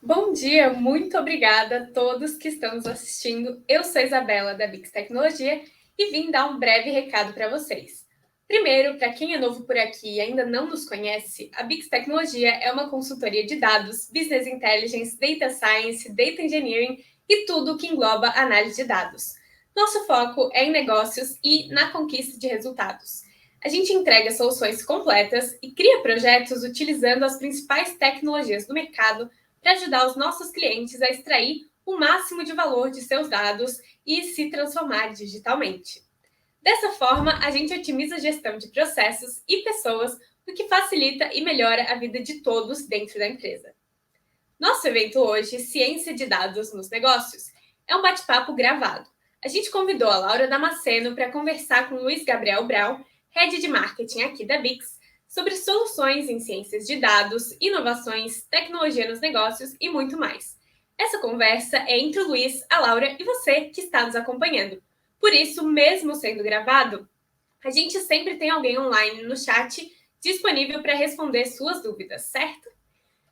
Bom dia, muito obrigada a todos que estão nos assistindo. Eu sou a Isabela da Bix Tecnologia e vim dar um breve recado para vocês. Primeiro, para quem é novo por aqui e ainda não nos conhece, a Bix Tecnologia é uma consultoria de dados, business intelligence, data science, data engineering e tudo o que engloba análise de dados. Nosso foco é em negócios e na conquista de resultados. A gente entrega soluções completas e cria projetos utilizando as principais tecnologias do mercado para ajudar os nossos clientes a extrair o máximo de valor de seus dados e se transformar digitalmente. Dessa forma, a gente otimiza a gestão de processos e pessoas, o que facilita e melhora a vida de todos dentro da empresa. Nosso evento hoje, Ciência de Dados nos Negócios, é um bate-papo gravado. A gente convidou a Laura Damasceno para conversar com o Luiz Gabriel Brown, Head de Marketing aqui da Bix, sobre soluções em ciências de dados, inovações, tecnologia nos negócios e muito mais. Essa conversa é entre o Luiz, a Laura e você que está nos acompanhando. Por isso, mesmo sendo gravado, a gente sempre tem alguém online no chat disponível para responder suas dúvidas, certo?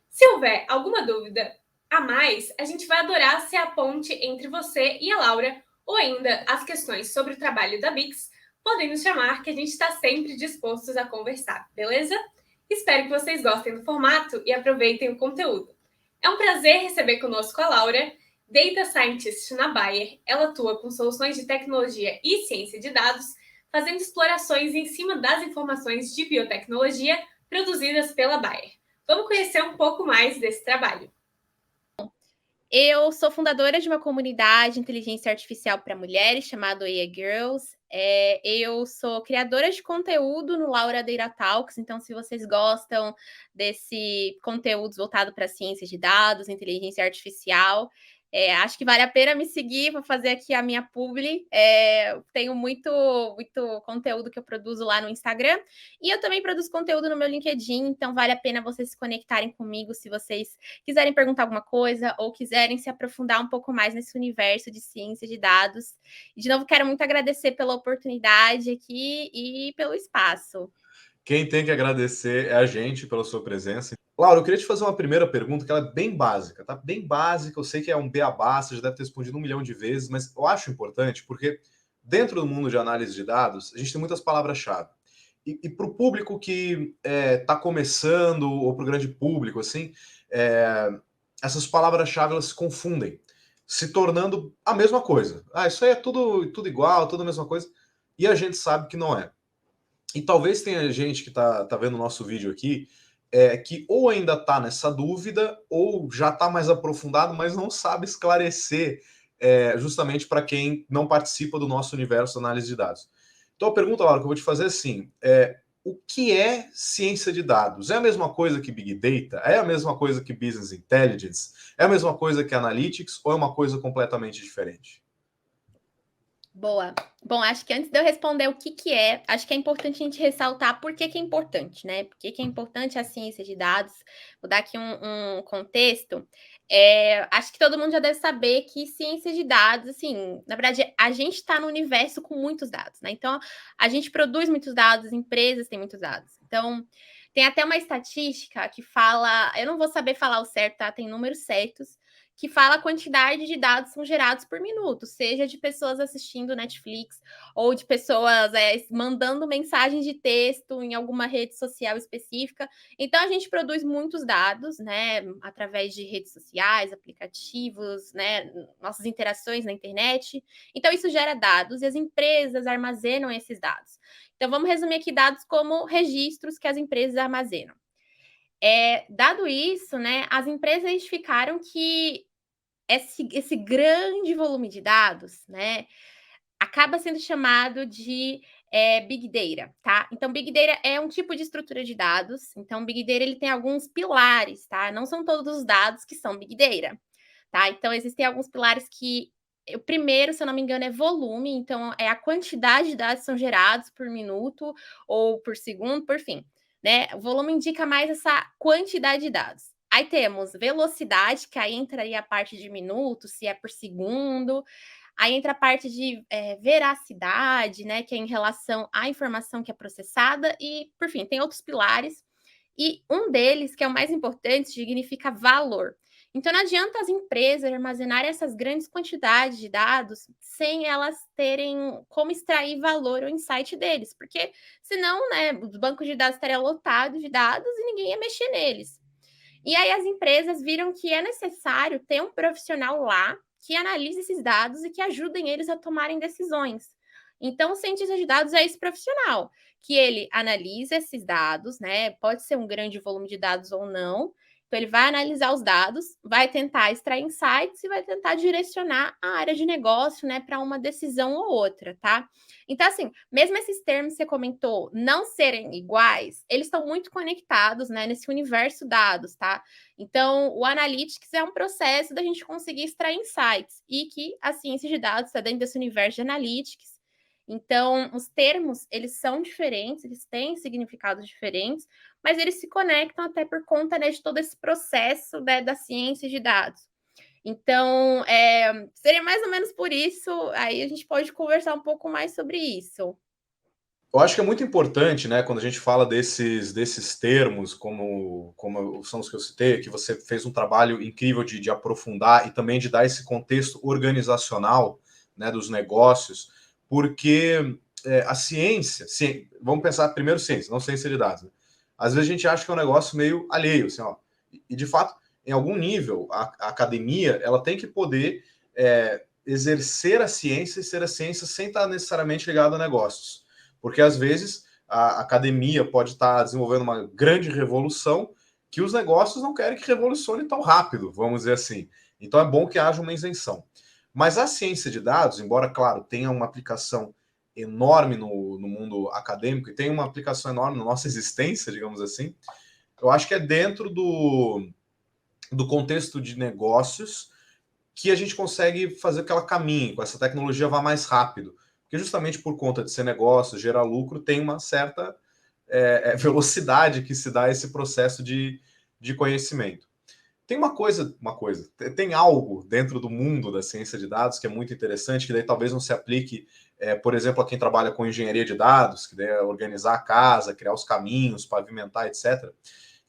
Se houver alguma dúvida a mais, a gente vai adorar ser a ponte entre você e a Laura, ou ainda as questões sobre o trabalho da Bix, podem nos chamar que a gente está sempre dispostos a conversar, beleza? Espero que vocês gostem do formato e aproveitem o conteúdo. É um prazer receber conosco a Laura, Data Scientist na Bayer. Ela atua com soluções de tecnologia e ciência de dados, fazendo explorações em cima das informações de biotecnologia produzidas pela Bayer. Vamos conhecer um pouco mais desse trabalho. Eu sou fundadora de uma comunidade de inteligência artificial para mulheres chamada AI Girls. Eu sou criadora de conteúdo no Laura Data Talks, então se vocês gostam desse conteúdo voltado para ciências de dados, inteligência artificial, acho que vale a pena me seguir para fazer aqui a minha publi. Tenho muito conteúdo que eu produzo lá no Instagram e eu também produzo conteúdo no meu LinkedIn, então vale a pena vocês se conectarem comigo se vocês quiserem perguntar alguma coisa ou quiserem se aprofundar um pouco mais nesse universo de ciência de dados. E, de novo, quero muito agradecer pela oportunidade aqui e pelo espaço. Quem tem que agradecer é a gente pela sua presença. Laura, eu queria te fazer uma primeira pergunta que ela é bem básica, tá? Bem básica, eu sei que é um beabá, você já deve ter respondido 1 milhão de vezes, mas eu acho importante porque dentro do mundo de análise de dados, a gente tem muitas palavras-chave. E para o público que está começando, ou para o grande público, assim, essas palavras-chave elas se confundem, se tornando a mesma coisa. Ah, isso aí é tudo igual, tudo a mesma coisa, e a gente sabe que não é. E talvez tenha gente que tá vendo o nosso vídeo aqui que ou ainda está nessa dúvida ou já está mais aprofundado, mas não sabe esclarecer justamente para quem não participa do nosso universo de análise de dados. Então a pergunta, Laura, que eu vou te fazer é assim, o que é ciência de dados? É a mesma coisa que Big Data? É a mesma coisa que Business Intelligence? É a mesma coisa que Analytics ou é uma coisa completamente diferente? Boa. Bom, acho que antes de eu responder o que é, acho que é importante a gente ressaltar por que é importante, né? Por que é importante a ciência de dados. Vou dar aqui um contexto. Acho que todo mundo já deve saber que ciência de dados, assim, na verdade, a gente está no universo com muitos dados, né? Então, a gente produz muitos dados, empresas têm muitos dados. Então, tem até uma estatística que fala, eu não vou saber falar o certo, tá? Tem números certos, que fala a quantidade de dados são gerados por minuto, seja de pessoas assistindo Netflix ou de pessoas mandando mensagens de texto em alguma rede social específica. Então, a gente produz muitos dados, né, através de redes sociais, aplicativos, né, nossas interações na internet. Então, isso gera dados e as empresas armazenam esses dados. Então, vamos resumir aqui dados como registros que as empresas armazenam. Dado isso, né, as empresas identificaram que esse grande volume de dados, né, acaba sendo chamado de Big Data, tá? Então, Big Data é um tipo de estrutura de dados. Então, Big Data ele tem alguns pilares, tá? Não são todos os dados que são Big Data, tá? Então, existem alguns pilares que o primeiro, se eu não me engano, é volume. Então, é a quantidade de dados que são gerados por minuto ou por segundo, por fim, né? O volume indica mais essa quantidade de dados. Aí temos velocidade, que aí entraria a parte de minutos, se é por segundo. Aí entra a parte de veracidade, né? Que é em relação à informação que é processada. E, por fim, tem outros pilares. E um deles, que é o mais importante, significa valor. Então, não adianta as empresas armazenarem essas grandes quantidades de dados sem elas terem como extrair valor ou insight deles, porque senão, né, os bancos de dados estariam lotados de dados e ninguém ia mexer neles. E aí as empresas viram que é necessário ter um profissional lá que analise esses dados e que ajudem eles a tomarem decisões. Então, o cientista de dados é esse profissional, que ele analisa esses dados, né? Pode ser um grande volume de dados ou não. Então, ele vai analisar os dados, vai tentar extrair insights e vai tentar direcionar a área de negócio, né, para uma decisão ou outra, tá? Então, assim, mesmo esses termos que você comentou não serem iguais, eles estão muito conectados, né, nesse universo dados, tá? Então, o Analytics é um processo da gente conseguir extrair insights e que a ciência de dados está dentro desse universo de Analytics. Então, os termos, eles são diferentes, eles têm significados diferentes, mas eles se conectam até por conta, né, de todo esse processo, né, da ciência de dados. Então, seria mais ou menos por isso, aí a gente pode conversar um pouco mais sobre isso. Eu acho que é muito importante, né, quando a gente fala desses termos, como são os que eu citei, que você fez um trabalho incrível de aprofundar e também de dar esse contexto organizacional, né, dos negócios, porque a ciência, vamos pensar primeiro ciência, não ciência de dados, né? Às vezes a gente acha que é um negócio meio alheio, assim, ó, e de fato, em algum nível, a academia ela tem que poder exercer a ciência e ser a ciência sem estar necessariamente ligada a negócios. Porque às vezes a academia pode estar desenvolvendo uma grande revolução que os negócios não querem que revolucione tão rápido, vamos dizer assim. Então é bom que haja uma isenção. Mas a ciência de dados, embora, claro, tenha uma aplicação enorme no mundo acadêmico e tenha uma aplicação enorme na nossa existência, digamos assim, eu acho que é dentro do contexto de negócios que a gente consegue fazer que ela caminhe, com essa tecnologia vá mais rápido. Porque justamente por conta de ser negócio, gerar lucro, tem uma certa velocidade que se dá a esse processo de conhecimento. Tem uma coisa, tem algo dentro do mundo da ciência de dados que é muito interessante, que daí talvez não se aplique, por exemplo, a quem trabalha com engenharia de dados, que daí é organizar a casa, criar os caminhos, pavimentar, etc.,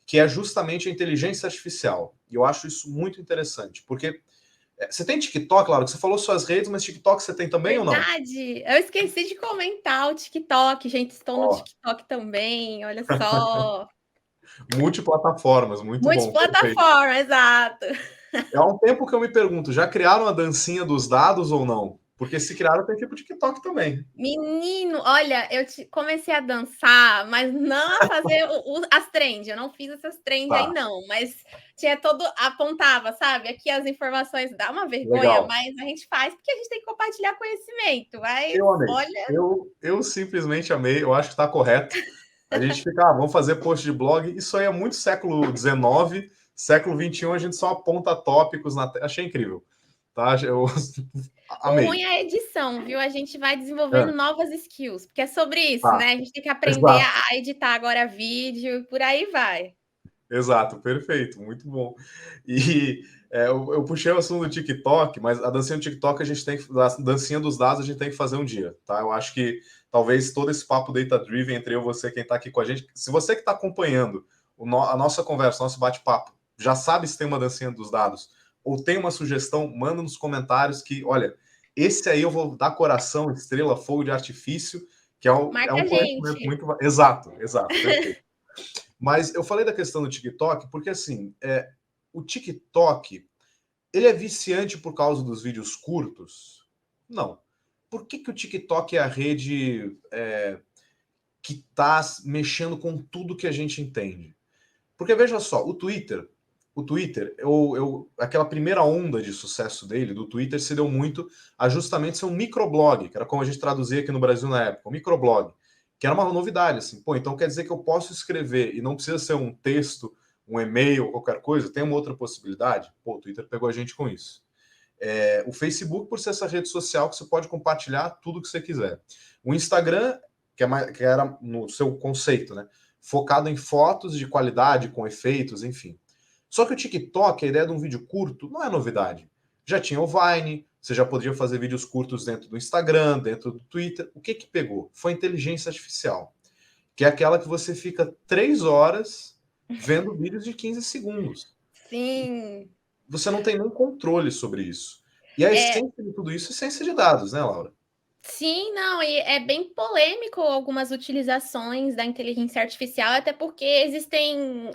que é justamente a inteligência artificial. E eu acho isso muito interessante, porque você tem TikTok, claro, que você falou suas redes, mas TikTok você tem também ou não? Verdade! Eu esqueci de comentar o TikTok, gente, estou no Ó, TikTok também, olha só. multiplataformas, muito bom, perfeito. Multiplataforma, exato. Há um tempo que eu me pergunto, já criaram a dancinha dos dados ou não? Porque se criaram, tem que ir pro TikTok também. Menino, olha, comecei a dançar, mas não a fazer as trends. Eu não fiz essas trends aí, Tá, não, mas tinha todo, apontava, sabe? Aqui as informações dá uma vergonha, legal. mas a gente faz porque a gente tem que compartilhar conhecimento. Mas Eu amei. olha, Eu simplesmente amei, eu acho que está correto. A gente fica, vamos fazer post de blog. Isso aí é muito século XIX, século XXI, a gente só aponta tópicos na tela. Achei incrível. Tá? Eu o amei. ruim é a edição, viu? A gente vai desenvolvendo É, novas skills, porque é sobre isso, tá, né? A gente tem que aprender exato. a editar agora vídeo, e por aí vai. Exato, perfeito, muito bom. E eu puxei o assunto do TikTok, mas a dancinha do TikTok a gente tem que. A dancinha dos dados a gente tem que fazer um dia, tá? Eu acho que talvez todo esse papo data-driven entre eu e você, quem está aqui com a gente, se você que está acompanhando a nossa conversa, nosso bate-papo, já sabe se tem uma dancinha dos dados ou tem uma sugestão, manda nos comentários que, olha, esse aí eu vou dar coração, estrela, fogo de artifício, que é Marca um a conhecimento gente. muito. Exato, exato, perfeito. Mas eu falei da questão do TikTok porque, assim, o TikTok, ele é viciante por causa dos vídeos curtos? Não. Por que o TikTok é a rede que está mexendo com tudo que a gente entende? Porque, veja só, o Twitter, aquela primeira onda de sucesso dele, do Twitter, se deu muito a justamente ser um microblog, que era como a gente traduzia aqui no Brasil na época, um microblog, que era uma novidade, assim, pô, então quer dizer que eu posso escrever e não precisa ser um texto, um e-mail, qualquer coisa, tem uma outra possibilidade? Pô, o Twitter pegou a gente com isso. O Facebook, por ser essa rede social que você pode compartilhar tudo que você quiser. O Instagram, que era no seu conceito, né? Focado em fotos de qualidade, com efeitos, enfim. Só que o TikTok, a ideia de um vídeo curto, não é novidade. Já tinha o Vine, você já podia fazer vídeos curtos dentro do Instagram, dentro do Twitter. O que pegou? Foi a inteligência artificial, que é aquela que você fica 3 horas vendo vídeos de 15 segundos. Sim. você não tem nenhum controle sobre isso. E a essência de tudo isso é ciência de dados, né, Laura? Sim, não, e é bem polêmico algumas utilizações da inteligência artificial, até porque existem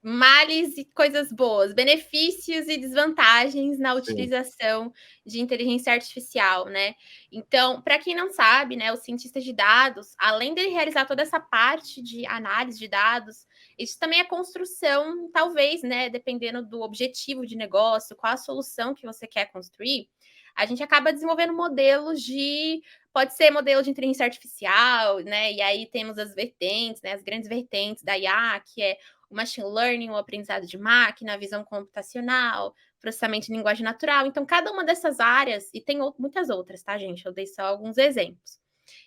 males e coisas boas, benefícios e desvantagens na Sim. utilização de inteligência artificial, né? Então, para quem não sabe, né, o cientista de dados, além de realizar toda essa parte de análise de dados, isso também é construção, talvez, né, dependendo do objetivo de negócio, qual a solução que você quer construir, a gente acaba desenvolvendo modelos de pode ser modelo de inteligência artificial, né? E aí temos as vertentes, né, as grandes vertentes da IA, que é o machine learning, o aprendizado de máquina, a visão computacional, processamento de linguagem natural. Então, cada uma dessas áreas, e tem muitas outras, tá, gente? Eu dei só alguns exemplos.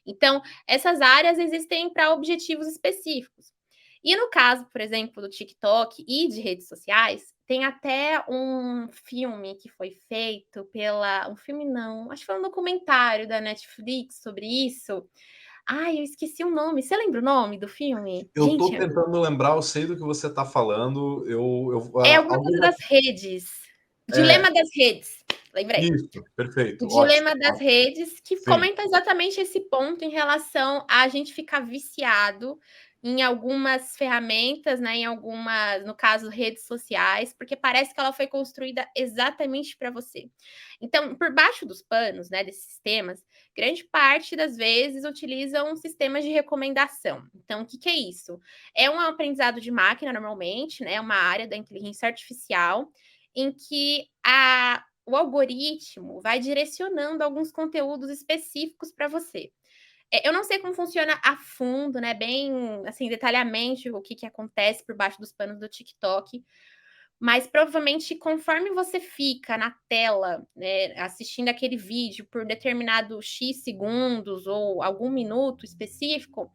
Então, essas áreas existem para objetivos específicos. E no caso, por exemplo, do TikTok e de redes sociais, tem até um filme que foi feito pela. Um filme não, acho que foi um documentário da Netflix sobre isso. Ai, eu esqueci o nome. Você lembra o nome do filme? Eu tô Gente, tentando lembrar, eu sei do que você está falando. é alguma coisa das redes. É, Dilema das redes. Lembrei. isso, O perfeito, ótimo. dilema das redes, que Sim, comenta exatamente esse ponto em relação a gente ficar viciado em algumas ferramentas, né, em algumas, no caso, redes sociais, porque parece que ela foi construída exatamente para você. Então, por baixo dos panos, né, desses sistemas, grande parte das vezes utilizam sistemas de recomendação. Então, o que, que é isso? É um aprendizado de máquina, normalmente, né, uma área da inteligência artificial, em que o algoritmo vai direcionando alguns conteúdos específicos para você. Eu não sei como funciona a fundo, né? Bem assim, detalhadamente o que, que acontece por baixo dos panos do TikTok, mas provavelmente conforme você fica na tela, né, assistindo aquele vídeo por determinado X segundos ou algum minuto específico,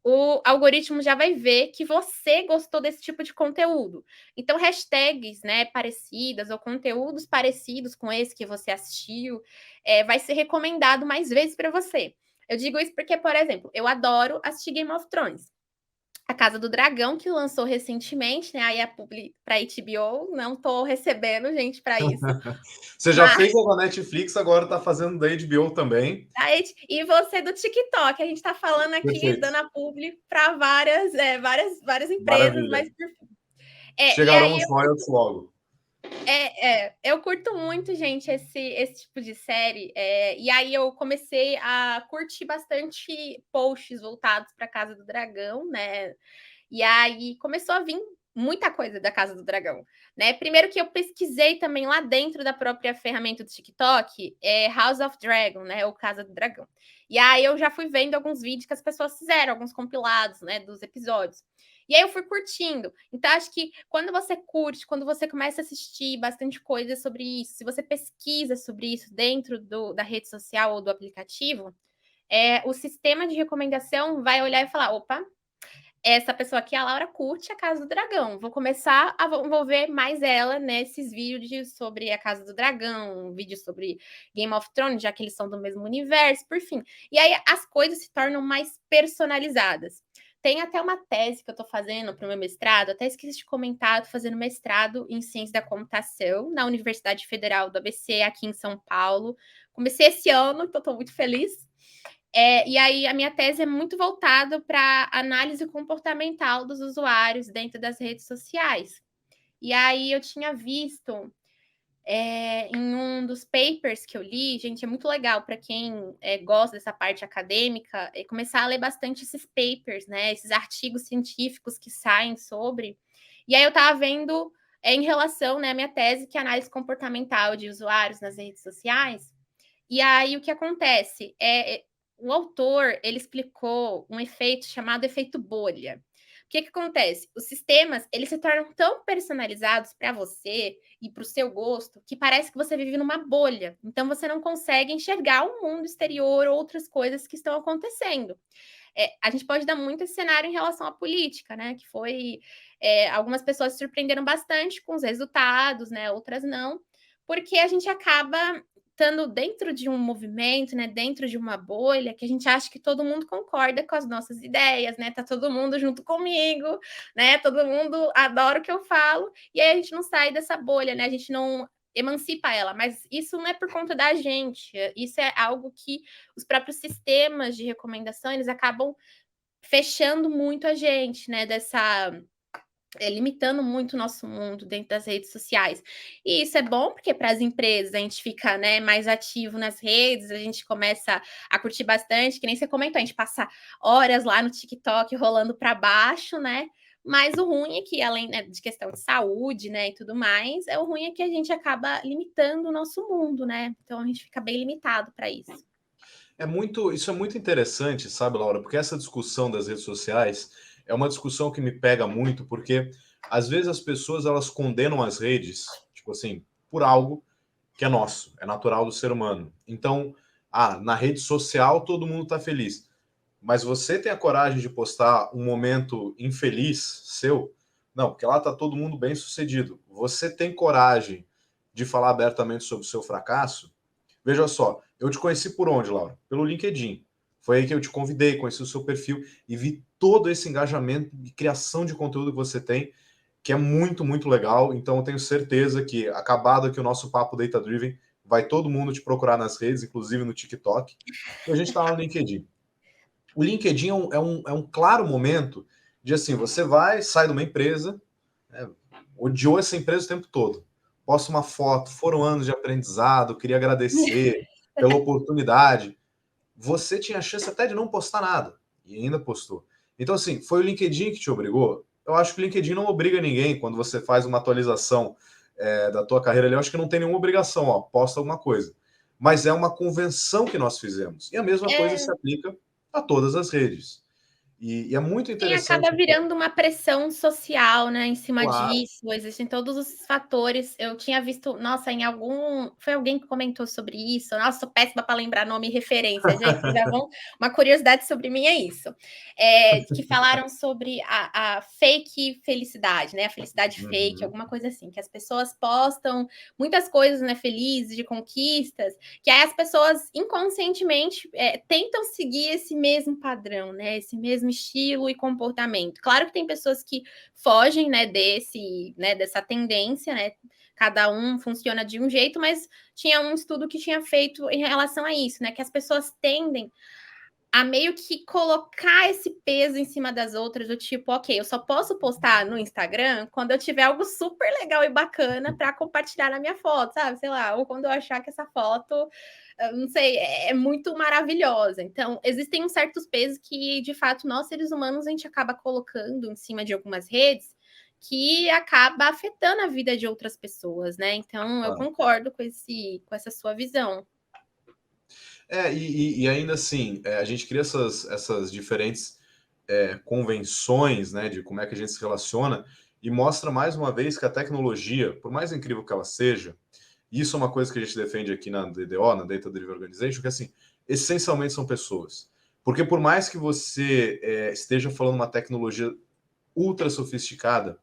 o algoritmo já vai ver que você gostou desse tipo de conteúdo. Então, hashtags, né, parecidas ou conteúdos parecidos com esse que você assistiu, vai ser recomendado mais vezes para você. Eu digo isso porque, por exemplo, eu adoro assistir Game of Thrones. A Casa do Dragão, que lançou recentemente, né? Aí a publi para HBO, não tô recebendo gente para isso. você já Mas fez a da Netflix, agora está fazendo da HBO também. e você do TikTok, a gente está falando aqui, Perfeito, dando a publi para várias empresas, maravilha. mas e Chegarão aí os royalties logo. eu curto muito, gente, esse tipo de série. E aí eu comecei a curtir bastante posts voltados para Casa do Dragão, né? E aí começou a vir muita coisa da Casa do Dragão, né? Primeiro que eu pesquisei também lá dentro da própria ferramenta do TikTok, House of Dragon, né? Ou Casa do Dragão. E aí eu já fui vendo alguns vídeos que as pessoas fizeram, alguns compilados, né, dos episódios. E aí eu fui curtindo. Então, acho que quando você curte, quando você começa a assistir bastante coisa sobre isso, se você pesquisa sobre isso dentro da rede social ou do aplicativo, o sistema de recomendação vai olhar e falar: opa, essa pessoa aqui, a Laura, curte a Casa do Dragão. Vou começar a envolver mais ela nesses vídeos sobre a Casa do Dragão, vídeos sobre Game of Thrones, já que eles são do mesmo universo, por fim. E aí as coisas se tornam mais personalizadas. Tem até uma tese que eu estou fazendo para o meu mestrado, até esqueci de comentar, estou fazendo mestrado em ciência da computação na Universidade Federal do ABC, aqui em São Paulo. Comecei esse ano, então estou muito feliz. E aí a minha tese é muito voltada para análise comportamental dos usuários dentro das redes sociais. E aí eu tinha visto em um dos papers que eu li, gente, é muito legal para quem gosta dessa parte acadêmica, começar a ler bastante esses papers, né? Esses artigos científicos que saem sobre. E aí eu estava vendo em relação, né, à minha tese, que é análise comportamental de usuários nas redes sociais. E aí o que acontece o autor ele explicou um efeito chamado efeito bolha. O que acontece? Os sistemas eles se tornam tão personalizados para você e para o seu gosto que parece que você vive numa bolha. Então você não consegue enxergar o mundo exterior, outras coisas que estão acontecendo. A gente pode dar muito esse cenário em relação à política, né? Que foi algumas pessoas se surpreenderam bastante com os resultados, né? Outras não, porque a gente acaba estando dentro de um movimento, né, dentro de uma bolha, que a gente acha que todo mundo concorda com as nossas ideias, né? Tá todo mundo junto comigo, né? Todo mundo adora o que eu falo, e aí a gente não sai dessa bolha, né? A gente não emancipa ela, mas isso não é por conta da gente, isso é algo que os próprios sistemas de recomendação, eles acabam fechando muito a gente, né, limitando muito o nosso mundo dentro das redes sociais. E isso é bom porque para as empresas a gente fica, né, mais ativo nas redes, a gente começa a curtir bastante, que nem você comentou, a gente passa horas lá no TikTok rolando para baixo, né? Mas o ruim é que, além, né, de questão de saúde, né, e tudo mais, o ruim é que a gente acaba limitando o nosso mundo, né? Então a gente fica bem limitado para isso. Isso é muito interessante, sabe, Laura? Porque essa discussão das redes sociais é uma discussão que me pega muito, porque às vezes as pessoas elas condenam as redes, tipo assim, por algo que é nosso, é natural do ser humano. Então, na rede social todo mundo está feliz, mas você tem a coragem de postar um momento infeliz seu? Não, porque lá está todo mundo bem sucedido. Você tem coragem de falar abertamente sobre o seu fracasso? Veja só, eu te conheci por onde, Laura? Pelo LinkedIn. Foi aí que eu te convidei, conheci o seu perfil e vi todo esse engajamento de criação de conteúdo que você tem, que é muito, muito legal. Então, eu tenho certeza que, acabado aqui o nosso papo Data Driven, vai todo mundo te procurar nas redes, inclusive no TikTok. E a gente está lá no LinkedIn. O LinkedIn é um claro momento de, assim, você sai de uma empresa, né, odiou essa empresa o tempo todo. Posta uma foto, foram anos de aprendizado, queria agradecer pela oportunidade. Você tinha a chance até de não postar nada, e ainda postou. Então, assim, foi o LinkedIn que te obrigou? Eu acho que o LinkedIn não obriga ninguém quando você faz uma atualização da tua carreira ali. Eu acho que não tem nenhuma obrigação, ó, posta alguma coisa. Mas é uma convenção que nós fizemos. E a mesma coisa se aplica a todas as redes. E é muito Sim, interessante. acaba virando uma pressão social, né, em cima Claro. disso, existem todos os fatores. Eu tinha visto, nossa, foi alguém que comentou sobre isso. Nossa, sou péssima para lembrar nome e referência, gente, vocês já vão, uma curiosidade sobre mim é isso. Que falaram sobre a fake felicidade, né, a felicidade fake, alguma coisa assim, que as pessoas postam muitas coisas, né, felizes, de conquistas, que aí as pessoas inconscientemente tentam seguir esse mesmo padrão, né, esse mesmo estilo e comportamento. Claro que tem pessoas que fogem, né, dessa tendência, né? Cada um funciona de um jeito, mas tinha um estudo que tinha feito em relação a isso, né? Que as pessoas tendem a meio que colocar esse peso em cima das outras, do tipo, ok, eu só posso postar no Instagram quando eu tiver algo super legal e bacana para compartilhar na minha foto, sabe? Sei lá, ou quando eu achar que essa foto, não sei, é muito maravilhosa. Então, existem uns certos pesos que, de fato, nós, seres humanos, a gente acaba colocando em cima de algumas redes que acaba afetando a vida de outras pessoas, né? Então, eu concordo com essa sua visão. E ainda assim, a gente cria essas diferentes convenções, né, de como é que a gente se relaciona, e mostra mais uma vez que a tecnologia, por mais incrível que ela seja, isso é uma coisa que a gente defende aqui na DDO, na Data Driven Organization, que assim, essencialmente são pessoas. Porque por mais que você esteja falando uma tecnologia ultra sofisticada,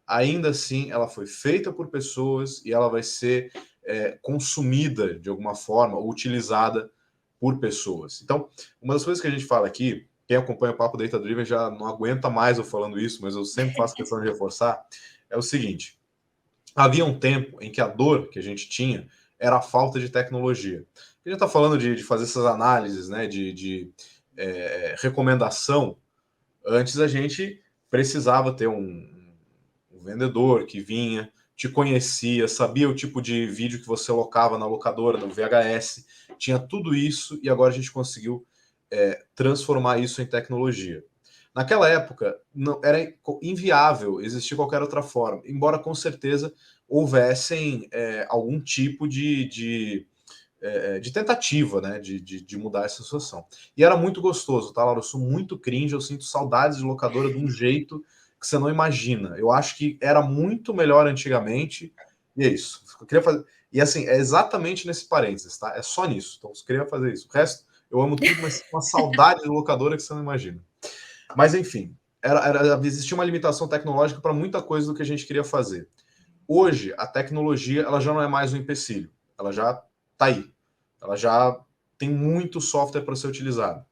ainda assim ela foi feita por pessoas e ela vai ser consumida de alguma forma, ou utilizada por pessoas. Então, uma das coisas que a gente fala aqui, quem acompanha o Papo Data Driven já não aguenta mais eu falando isso, mas eu sempre faço questão de reforçar, é o seguinte: havia um tempo em que a dor que a gente tinha era a falta de tecnologia. A gente está falando de fazer essas análises, né, de recomendação. Antes a gente precisava ter um vendedor que vinha, te conhecia, sabia o tipo de vídeo que você locava na locadora, no VHS, tinha tudo isso, e agora a gente conseguiu transformar isso em tecnologia. Naquela época, não, era inviável existir qualquer outra forma, embora com certeza houvessem algum tipo de tentativa, né, de mudar essa situação. E era muito gostoso, tá, Laura? Eu sou muito cringe, eu sinto saudades de locadora de um jeito que você não imagina. Eu acho que era muito melhor antigamente, e é isso. Eu queria fazer. E assim, é exatamente nesse parênteses, tá? É só nisso. Então, eu queria fazer isso. O resto, eu amo tudo, mas uma saudade de locadora que você não imagina. Mas, enfim, existia uma limitação tecnológica para muita coisa do que a gente queria fazer. Hoje, a tecnologia ela já não é mais um empecilho. Ela já está aí. Ela já tem muito software para ser utilizado.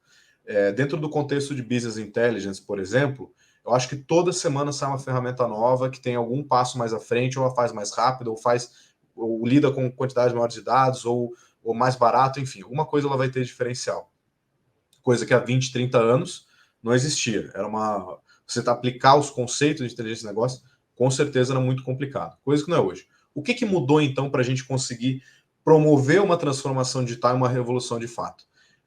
Dentro do contexto de Business Intelligence, por exemplo, eu acho que toda semana sai uma ferramenta nova que tem algum passo mais à frente, ou a faz mais rápido, ou lida com quantidade maior de dados, ou mais barato, enfim, alguma coisa ela vai ter diferencial. Coisa que há 20, 30 anos não existia. Você aplicar os conceitos de inteligência de negócio, com certeza era muito complicado. Coisa que não é hoje. O que mudou, então, para a gente conseguir promover uma transformação digital e uma revolução de fato?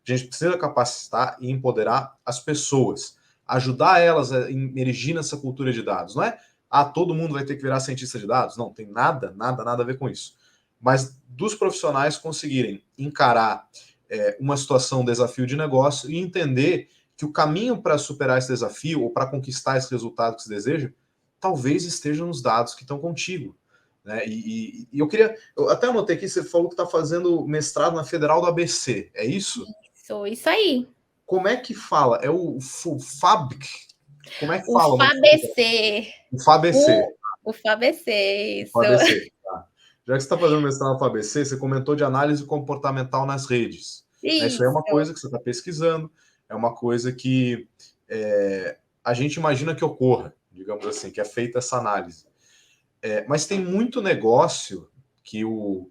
A gente precisa capacitar e empoderar as pessoas, ajudar elas a emergir nessa cultura de dados. Não é, todo mundo vai ter que virar cientista de dados. Não, tem nada a ver com isso. Mas dos profissionais conseguirem encarar uma situação, um desafio de negócio e entender que o caminho para superar esse desafio ou para conquistar esse resultado que se deseja, talvez esteja nos dados que estão contigo. Né? E eu até anotei aqui, você falou que está fazendo mestrado na Federal do ABC, é isso? Isso aí. Como é que fala? É o FABC? Como é que fala? O FABC. O FABC. O FABC, isso. O FABC, tá. Já que você está fazendo mestrado no FABC, você comentou de análise comportamental nas redes. Isso é uma coisa que você está pesquisando, é uma coisa que a gente imagina que ocorra, digamos assim, que é feita essa análise. Mas tem muito negócio que o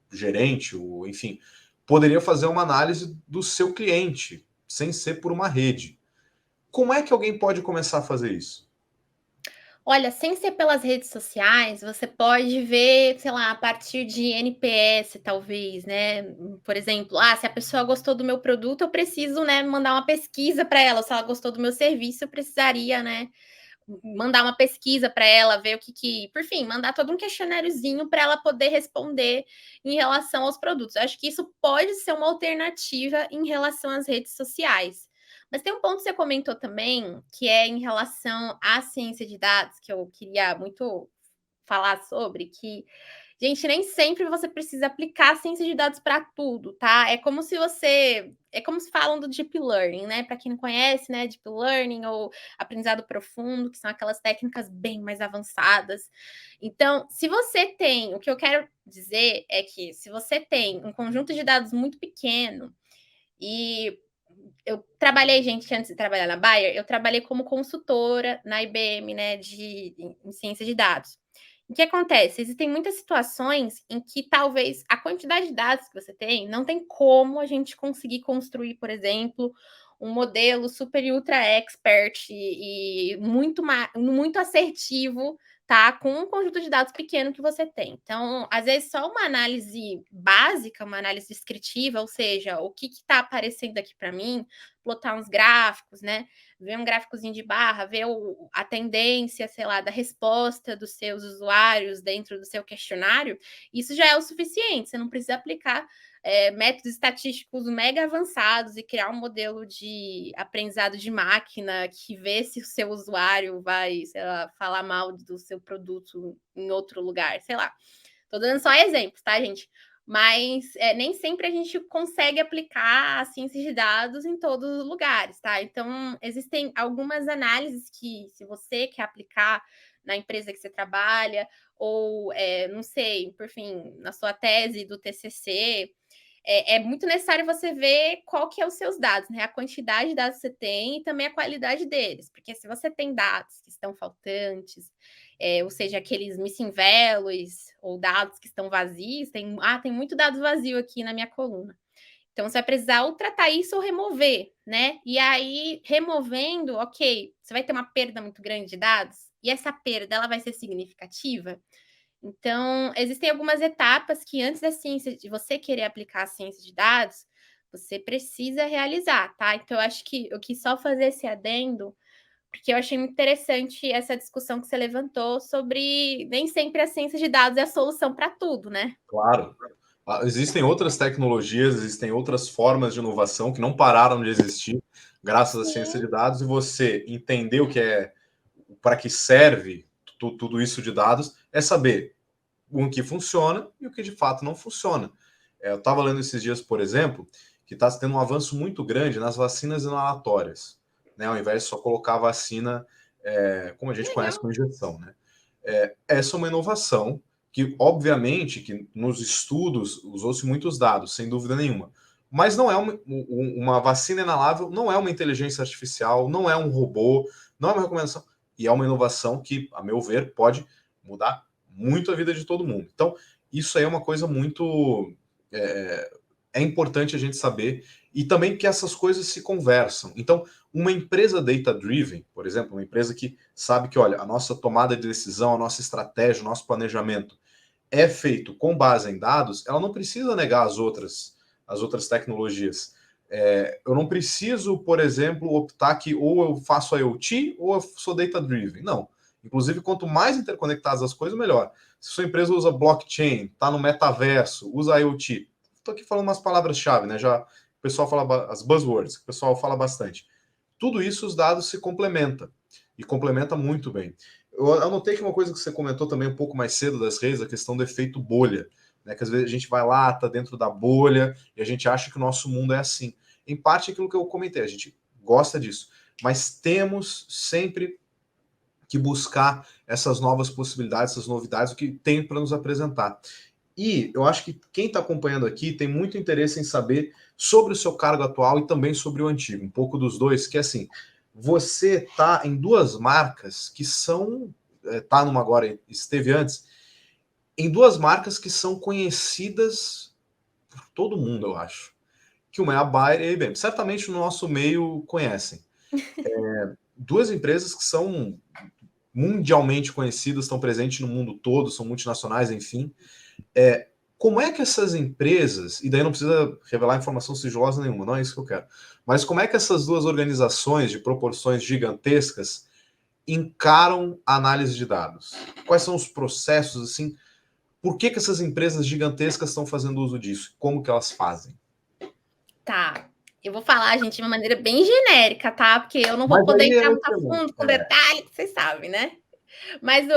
gerente, enfim, poderia fazer uma análise do seu cliente, sem ser por uma rede. Como é que alguém pode começar a fazer isso? Olha, sem ser pelas redes sociais, você pode ver, sei lá, a partir de NPS, talvez, né? Por exemplo, se a pessoa gostou do meu produto, eu preciso, né, mandar uma pesquisa para ela. Se ela gostou do meu serviço, eu precisaria, né, mandar uma pesquisa para ela, ver por fim, mandar todo um questionáriozinho para ela poder responder em relação aos produtos. Eu acho que isso pode ser uma alternativa em relação às redes sociais. Mas tem um ponto que você comentou também, que é em relação à ciência de dados, que eu queria muito falar sobre, que, gente, nem sempre você precisa aplicar a ciência de dados para tudo, tá? É como se falam do deep learning, né? Para quem não conhece, né, deep learning ou aprendizado profundo, que são aquelas técnicas bem mais avançadas. Então, o que eu quero dizer é que se você tem um conjunto de dados muito pequeno e eu trabalhei, gente, antes de trabalhar na Bayer, eu trabalhei como consultora na IBM, né, em ciência de dados. O que acontece? Existem muitas situações em que talvez a quantidade de dados que você tem não tem como a gente conseguir construir, por exemplo, um modelo super ultra expert e muito assertivo, tá? Com um conjunto de dados pequeno que você tem. Então, às vezes, só uma análise básica, uma análise descritiva, ou seja, o que está aparecendo aqui para mim, plotar uns gráficos, né? Ver um gráficozinho de barra, ver a tendência, sei lá, da resposta dos seus usuários dentro do seu questionário, isso já é o suficiente. Você não precisa aplicar métodos estatísticos mega avançados e criar um modelo de aprendizado de máquina que vê se o seu usuário vai, sei lá, falar mal do seu produto em outro lugar, sei lá. Tô dando só exemplos, tá, gente? Mas nem sempre a gente consegue aplicar a ciência de dados em todos os lugares, tá? Então, existem algumas análises que, se você quer aplicar na empresa que você trabalha, ou, não sei, por fim, na sua tese do TCC, é muito necessário você ver qual que é os seus dados, né? A quantidade de dados que você tem e também a qualidade deles. Porque se você tem dados que estão faltantes, ou seja, aqueles missing values ou dados que estão vazios, tem muito dado vazio aqui na minha coluna. Então, você vai precisar ou tratar isso ou remover, né? E aí, removendo, ok, você vai ter uma perda muito grande de dados, e essa perda, ela vai ser significativa? Então, existem algumas etapas que antes de você querer aplicar a ciência de dados, você precisa realizar, tá? Então, eu acho que eu quis só fazer esse adendo, porque eu achei muito interessante essa discussão que você levantou sobre nem sempre a ciência de dados é a solução para tudo, né? Claro. Existem outras tecnologias, existem outras formas de inovação que não pararam de existir graças à ciência de dados, e você entender o que para que serve tudo isso de dados, é saber o que funciona e o que de fato não funciona. Eu estava lendo esses dias, por exemplo, que está tendo um avanço muito grande nas vacinas inalatórias, né? Ao invés de só colocar a vacina, como a gente conhece, com injeção, né? Essa é uma inovação que obviamente que nos estudos usou-se muitos dados, sem dúvida nenhuma. Mas não é uma vacina inalável, não é uma inteligência artificial, não é um robô, não é uma recomendação, e é uma inovação que, a meu ver, pode mudar muito a vida de todo mundo. Então, isso aí é uma coisa muito... é importante a gente saber, e também que essas coisas se conversam. Então, uma empresa data-driven, por exemplo, uma empresa que sabe que, olha, a nossa tomada de decisão, a nossa estratégia, o nosso planejamento é feito com base em dados, ela não precisa negar as outras tecnologias. Eu não preciso, por exemplo, optar que ou eu faço IoT ou eu sou data-driven. Não. Inclusive, quanto mais interconectadas as coisas, melhor. Se sua empresa usa blockchain, está no metaverso, usa IoT. Estou aqui falando umas palavras-chave, né? Já o pessoal fala as buzzwords, que o pessoal fala bastante. Tudo isso, os dados se complementam. E complementa muito bem. Eu anotei que uma coisa que você comentou também um pouco mais cedo das redes, a questão do efeito bolha. Né, que às vezes a gente vai lá, está dentro da bolha, e a gente acha que o nosso mundo é assim. Em parte, aquilo que eu comentei, a gente gosta disso. Mas temos sempre que buscar essas novas possibilidades, essas novidades, o que tem para nos apresentar. E eu acho que quem está acompanhando aqui tem muito interesse em saber sobre o seu cargo atual e também sobre o antigo, um pouco dos dois, que é assim, você está em duas marcas que são, está numa agora, esteve antes, em duas marcas que são conhecidas por todo mundo, eu acho. Que uma é a Bayer e a IBM. Certamente no nosso meio conhecem. Duas empresas que são mundialmente conhecidas, estão presentes no mundo todo, são multinacionais, enfim. Como é que essas empresas, e daí não precisa revelar informação sigilosa nenhuma, não é isso que eu quero, mas como é que essas duas organizações de proporções gigantescas encaram a análise de dados? Quais são os processos, assim, por que essas empresas gigantescas estão fazendo uso disso? Como que elas fazem? Tá. Eu vou falar, gente, de uma maneira bem genérica, tá? Porque eu não vou Mas poder aí entrar é muito a excelente. fundo com detalhe, vocês sabem, né? Mas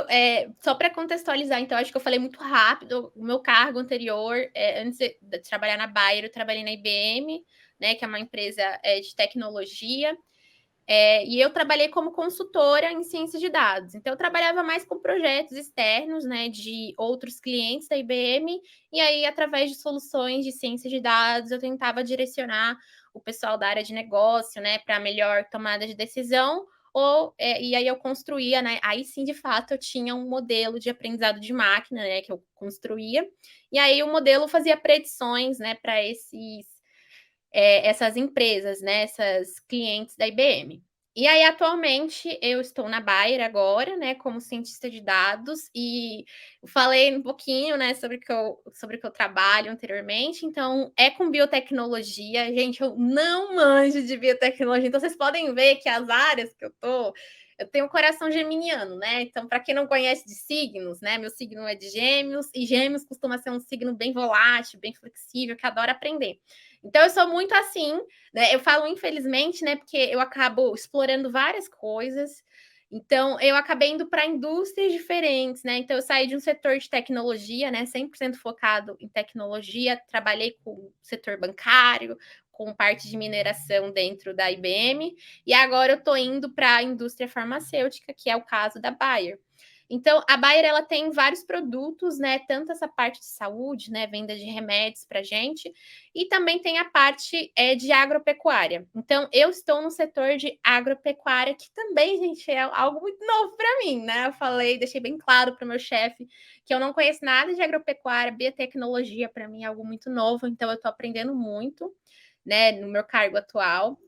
só para contextualizar, então, acho que eu falei muito rápido. O meu cargo anterior, antes de trabalhar na Bayer, eu trabalhei na IBM, né, que é uma empresa de tecnologia. E eu trabalhei como consultora em ciência de dados. Então, eu trabalhava mais com projetos externos, né, de outros clientes da IBM, e aí, através de soluções de ciência de dados, eu tentava direcionar o pessoal da área de negócio, né, para melhor tomada de decisão, e aí eu construía, né, aí sim, de fato, eu tinha um modelo de aprendizado de máquina, né, que eu construía, e aí o modelo fazia predições, né, para essas empresas, né, essas clientes da IBM. E aí, atualmente, eu estou na Bayer agora, né, como cientista de dados, e eu falei um pouquinho, né, sobre o que eu trabalho anteriormente, então, é com biotecnologia. Gente, eu não manjo de biotecnologia, então vocês podem ver que as áreas que eu tenho um coração geminiano, né, então, para quem não conhece de signos, né, meu signo é de Gêmeos, e Gêmeos costuma ser um signo bem volátil, bem flexível, que adora aprender. Então, eu sou muito assim, né? Eu falo infelizmente, né? Porque eu acabo explorando várias coisas. Então, eu acabei indo para indústrias diferentes, né? Então, eu saí de um setor de tecnologia, né? 100% focado em tecnologia. Trabalhei com o setor bancário, com parte de mineração dentro da IBM. E agora eu estou indo para a indústria farmacêutica, que é o caso da Bayer. Então, a Bayer, ela tem vários produtos, né? Tanto essa parte de saúde, né? Venda de remédios para gente, e também tem a parte de agropecuária. Então, eu estou no setor de agropecuária, que também, gente, é algo muito novo para mim, né? Eu falei, deixei bem claro para o meu chefe que eu não conheço nada de agropecuária, biotecnologia para mim é algo muito novo, então eu estou aprendendo muito, né, no meu cargo atual.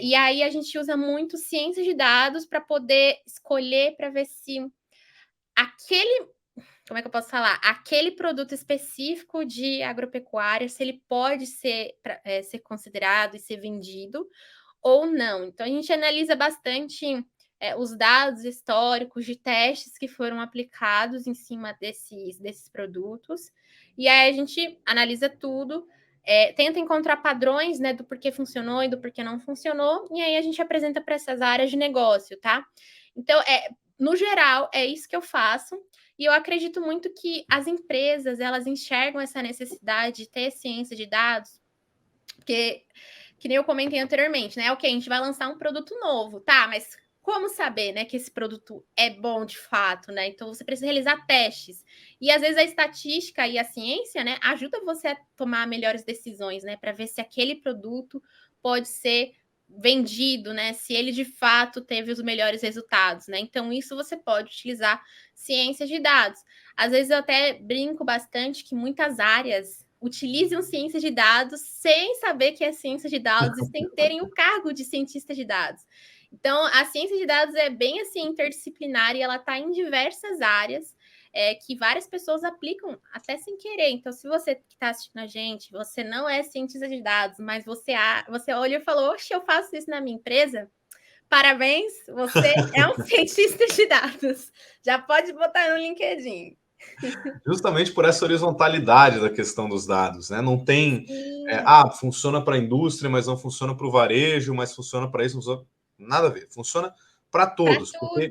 E aí a gente usa muito ciência de dados para poder escolher, para ver se aquele, como é que eu posso falar? Aquele produto específico de agropecuária, se ele pode ser considerado e ser vendido ou não. Então, a gente analisa bastante os dados históricos de testes que foram aplicados em cima desses produtos, e aí a gente analisa tudo, tenta encontrar padrões, né, do porquê funcionou e do porquê não funcionou, e aí a gente apresenta para essas áreas de negócio, tá? Então, no geral, é isso que eu faço. E eu acredito muito que as empresas, elas enxergam essa necessidade de ter ciência de dados, porque, que nem eu comentei anteriormente, né? Ok, a gente vai lançar um produto novo, tá? Mas como saber, né, que esse produto é bom de fato, né? Então você precisa realizar testes. E às vezes a estatística e a ciência, né, ajuda você a tomar melhores decisões, né, para ver se aquele produto pode ser vendido, né, se ele de fato teve os melhores resultados, né? Então isso você pode utilizar ciências de dados. Às vezes eu até brinco bastante que muitas áreas utilizam ciência de dados sem saber que é ciência de dados e sem terem o cargo de cientista de dados. Então, a ciência de dados é bem assim interdisciplinar e ela está em diversas áreas que várias pessoas aplicam até sem querer. Então, se você que está assistindo a gente, você não é cientista de dados, mas você olhou e falou, oxe, eu faço isso na minha empresa, parabéns, você é um cientista de dados. Já pode botar no LinkedIn. Justamente por essa horizontalidade da questão dos dados, né? Não tem, funciona para a indústria, mas não funciona para o varejo, mas funciona para isso, não funciona... nada a ver. Funciona para todos, porque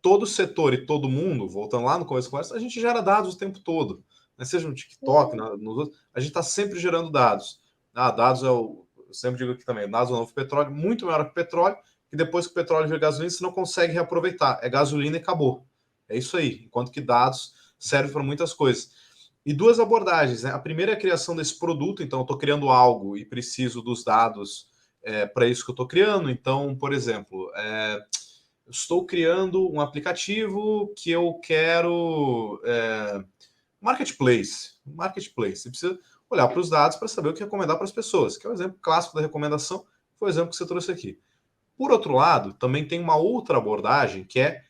todo setor e todo mundo, voltando lá no começo da conversa, a gente gera dados o tempo todo, né? Seja no TikTok, nos outros, a gente está sempre gerando dados. Dados eu sempre digo aqui também, dados é o novo petróleo, muito maior que o petróleo, e depois que o petróleo vira gasolina, você não consegue reaproveitar. É gasolina e acabou. É isso aí. Enquanto que dados serve para muitas coisas. E duas abordagens, né? A primeira é a criação desse produto, então eu estou criando algo e preciso dos dados para isso que eu estou criando. Então, por exemplo, eu estou criando um aplicativo que eu quero marketplace. Você precisa olhar para os dados para saber o que recomendar para as pessoas, que é o exemplo clássico da recomendação, foi o exemplo que você trouxe aqui. Por outro lado, também tem uma outra abordagem que é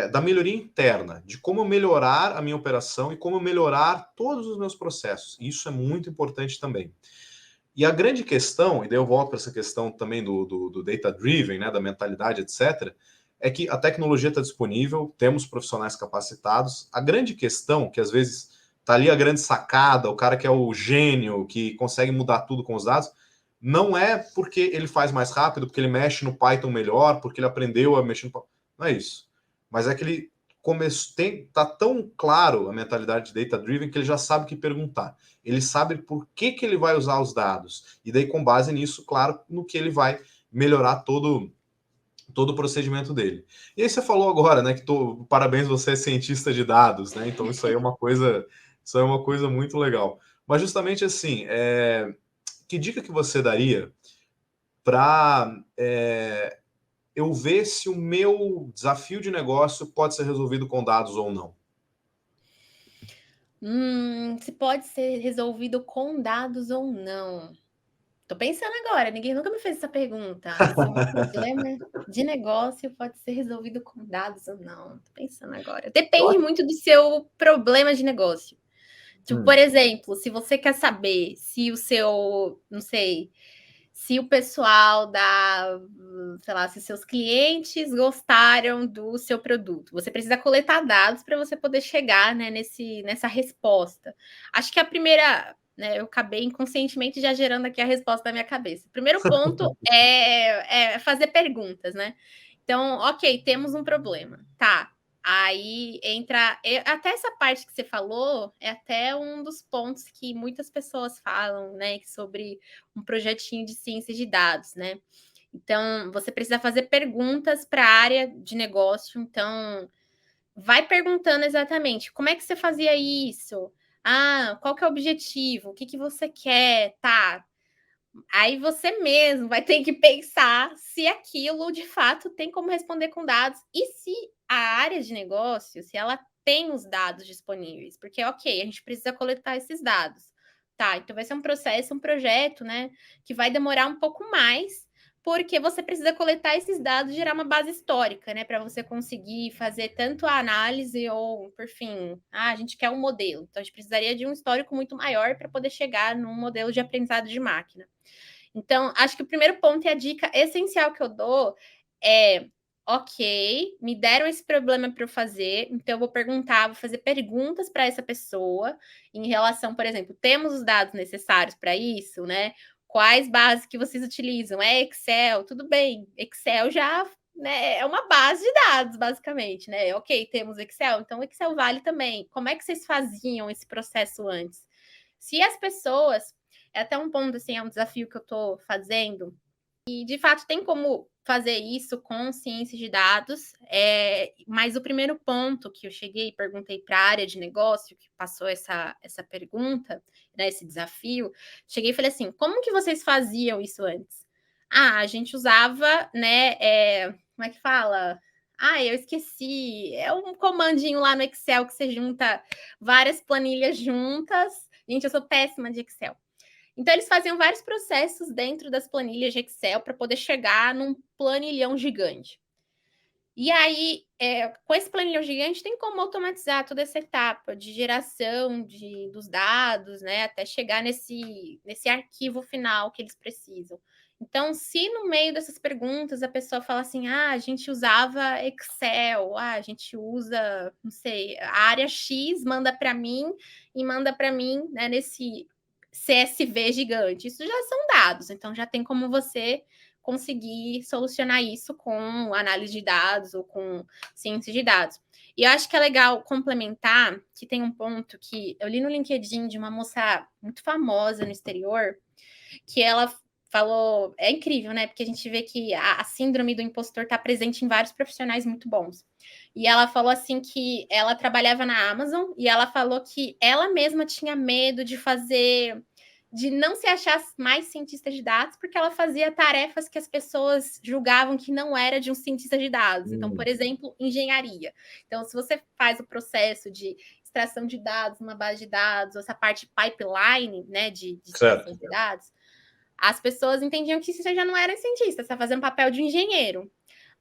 da melhoria interna, de como melhorar a minha operação e como melhorar todos os meus processos. Isso é muito importante também. E a grande questão, e daí eu volto para essa questão também do data-driven, né, da mentalidade, etc., é que a tecnologia está disponível, temos profissionais capacitados. A grande questão, que às vezes está ali a grande sacada, o cara que é o gênio, que consegue mudar tudo com os dados, não é porque ele faz mais rápido, porque ele mexe no Python melhor, porque ele aprendeu a mexer no Python. Não é isso. Mas é que ele tá tão claro a mentalidade de data-driven que ele já sabe o que perguntar. Ele sabe por que ele vai usar os dados. E daí, com base nisso, claro, no que ele vai melhorar todo o procedimento dele. E aí você falou agora, né, que parabéns, você é cientista de dados, né? Então isso aí é uma coisa muito legal. Mas justamente assim, que dica que você daria para eu ver se o meu desafio de negócio pode ser resolvido com dados ou não? Se pode ser resolvido com dados ou não. Tô pensando agora, ninguém nunca me fez essa pergunta. Se um problema de negócio pode ser resolvido com dados ou não. Tô pensando agora. Depende muito do seu problema de negócio. Tipo, por exemplo, se você quer saber se o seu, não sei, se o pessoal sei lá, se seus clientes gostaram do seu produto. Você precisa coletar dados para você poder chegar, né, nessa resposta. Acho que a primeira, né, eu acabei inconscientemente já gerando aqui a resposta na minha cabeça. O primeiro ponto é fazer perguntas, né? Então, ok, temos um problema. Tá. Aí entra. Até essa parte que você falou é até um dos pontos que muitas pessoas falam, né? Sobre um projetinho de ciência de dados, né? Então, você precisa fazer perguntas para a área de negócio. Então, vai perguntando exatamente como é que você fazia isso? Qual que é o objetivo? O que, que você quer? Tá. Aí você mesmo vai ter que pensar se aquilo de fato tem como responder com dados e se a área de negócio, se ela tem os dados disponíveis, porque ok, a gente precisa coletar esses dados. Tá, então vai ser um processo, um projeto, né, que vai demorar um pouco mais, porque você precisa coletar esses dados e gerar uma base histórica, né, para você conseguir fazer tanto a análise ou, por fim, a gente quer um modelo. Então a gente precisaria de um histórico muito maior para poder chegar num modelo de aprendizado de máquina. Então, acho que o primeiro ponto e a dica essencial que eu dou é: ok, me deram esse problema para eu fazer, então eu vou perguntar, vou fazer perguntas para essa pessoa em relação, por exemplo, temos os dados necessários para isso, né? Quais bases que vocês utilizam? É Excel? Tudo bem, Excel já, né, é uma base de dados, basicamente, né? Ok, temos Excel, então o Excel vale também. Como é que vocês faziam esse processo antes? Se as pessoas é até um ponto, assim, é um desafio que eu estou fazendo. E, de fato, tem como fazer isso com ciência de dados, mas o primeiro ponto que eu cheguei e perguntei para a área de negócio, que passou essa pergunta, né, esse desafio, cheguei e falei assim, como que vocês faziam isso antes? A gente usava, né, como é que fala? Eu esqueci, é um comandinho lá no Excel que você junta várias planilhas juntas. Gente, eu sou péssima de Excel. Então, eles faziam vários processos dentro das planilhas de Excel para poder chegar num planilhão gigante. E aí, com esse planilhão gigante, tem como automatizar toda essa etapa de geração dos dados, né, até chegar nesse arquivo final que eles precisam. Então, se no meio dessas perguntas a pessoa fala assim, a gente usava Excel, a gente usa, não sei, a área X manda para mim e manda para mim, né, nesse CSV gigante. Isso já são dados, então já tem como você conseguir solucionar isso com análise de dados ou com ciência de dados. E eu acho que é legal complementar que tem um ponto que eu li no LinkedIn de uma moça muito famosa no exterior, que ela falou, é incrível, né? Porque a gente vê que a síndrome do impostor está presente em vários profissionais muito bons. E ela falou assim que ela trabalhava na Amazon e ela falou que ela mesma tinha medo de não se achar mais cientista de dados, porque ela fazia tarefas que as pessoas julgavam que não era de um cientista de dados. Então, por exemplo, engenharia. Então, se você faz o processo de extração de dados, uma base de dados, essa parte pipeline, né, de extração de dados, as pessoas entendiam que você já não era cientista, você está fazendo papel de engenheiro.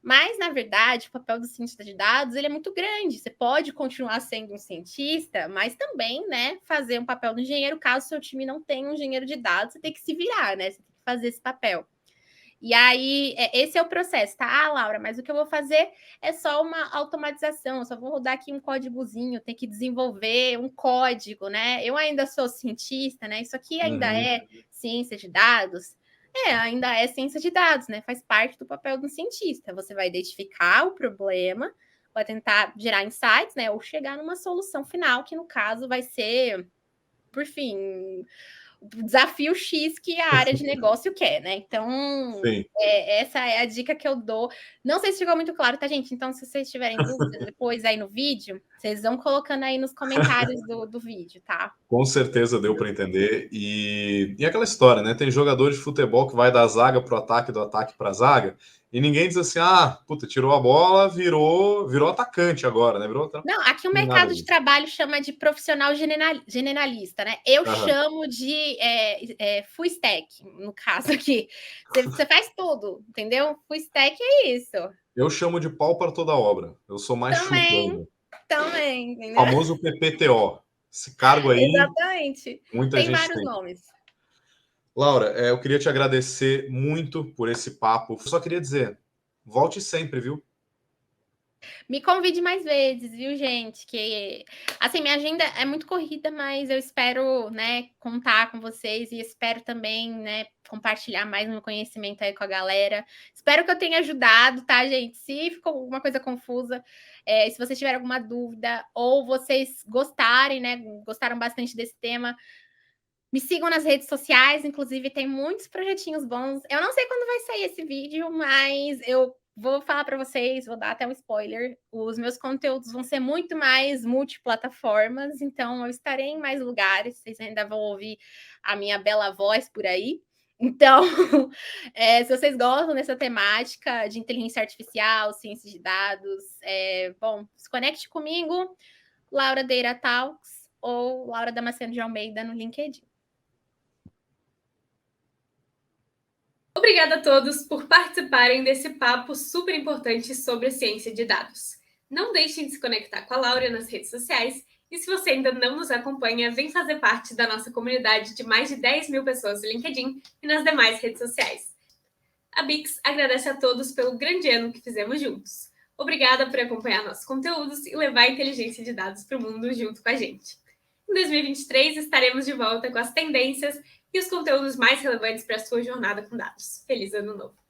Mas, na verdade, o papel do cientista de dados ele é muito grande. Você pode continuar sendo um cientista, mas também, né, fazer um papel do engenheiro, caso seu time não tenha um engenheiro de dados, você tem que se virar, né? Você tem que fazer esse papel. E aí, esse é o processo, tá? Laura, mas o que eu vou fazer é só uma automatização, eu só vou rodar aqui um códigozinho, tem que desenvolver um código, né? Eu ainda sou cientista, né? Isso aqui ainda é ciência de dados. Ainda é ciência de dados, né? Faz parte do papel do cientista. Você vai identificar o problema, vai tentar gerar insights, né? Ou chegar numa solução final, que no caso vai ser, por fim, o desafio X que a área de negócio quer, né? Então, essa é a dica que eu dou. Não sei se ficou muito claro, tá, gente? Então, se vocês tiverem dúvidas depois aí no vídeo, vocês vão colocando aí nos comentários do vídeo, tá? Com certeza deu para entender. E aquela história, né? Tem jogador de futebol que vai da zaga para o ataque, do ataque para a zaga, e ninguém diz assim, puta, tirou a bola, virou atacante agora, né? Não, aqui o mercado de trabalho chama de profissional generalista, né? Eu chamo de full stack, no caso aqui. Você faz tudo, entendeu? Full stack é isso. Eu chamo de pau para toda obra. Eu sou mais chutando. Também, entendeu? O famoso PPTO. Esse cargo aí. Exatamente. Muita tem gente vários nomes. Laura, eu queria te agradecer muito por esse papo. Eu só queria dizer, volte sempre, viu? Me convide mais vezes, viu, gente? Que assim, minha agenda é muito corrida, mas eu espero, né, contar com vocês e espero também, né, compartilhar mais meu conhecimento aí com a galera. Espero que eu tenha ajudado, tá, gente? Se ficou alguma coisa confusa, se vocês tiverem alguma dúvida ou vocês gostarem, né, gostaram bastante desse tema, me sigam nas redes sociais, inclusive tem muitos projetinhos bons. Eu não sei quando vai sair esse vídeo, mas eu vou falar para vocês, vou dar até um spoiler. Os meus conteúdos vão ser muito mais multiplataformas, então eu estarei em mais lugares. Vocês ainda vão ouvir a minha bela voz por aí. Então, se vocês gostam dessa temática de inteligência artificial, ciência de dados, bom, se conecte comigo, Laura Deira Talks ou Laura Damasceno de Almeida no LinkedIn. Obrigada a todos por participarem desse papo super importante sobre ciência de dados. Não deixem de se conectar com a Laura nas redes sociais e se você ainda não nos acompanha, vem fazer parte da nossa comunidade de mais de 10 mil pessoas no LinkedIn e nas demais redes sociais. A Bix agradece a todos pelo grande ano que fizemos juntos. Obrigada por acompanhar nossos conteúdos e levar a inteligência de dados para o mundo junto com a gente. Em 2023, estaremos de volta com as tendências e os conteúdos mais relevantes para a sua jornada com dados. Feliz Ano Novo!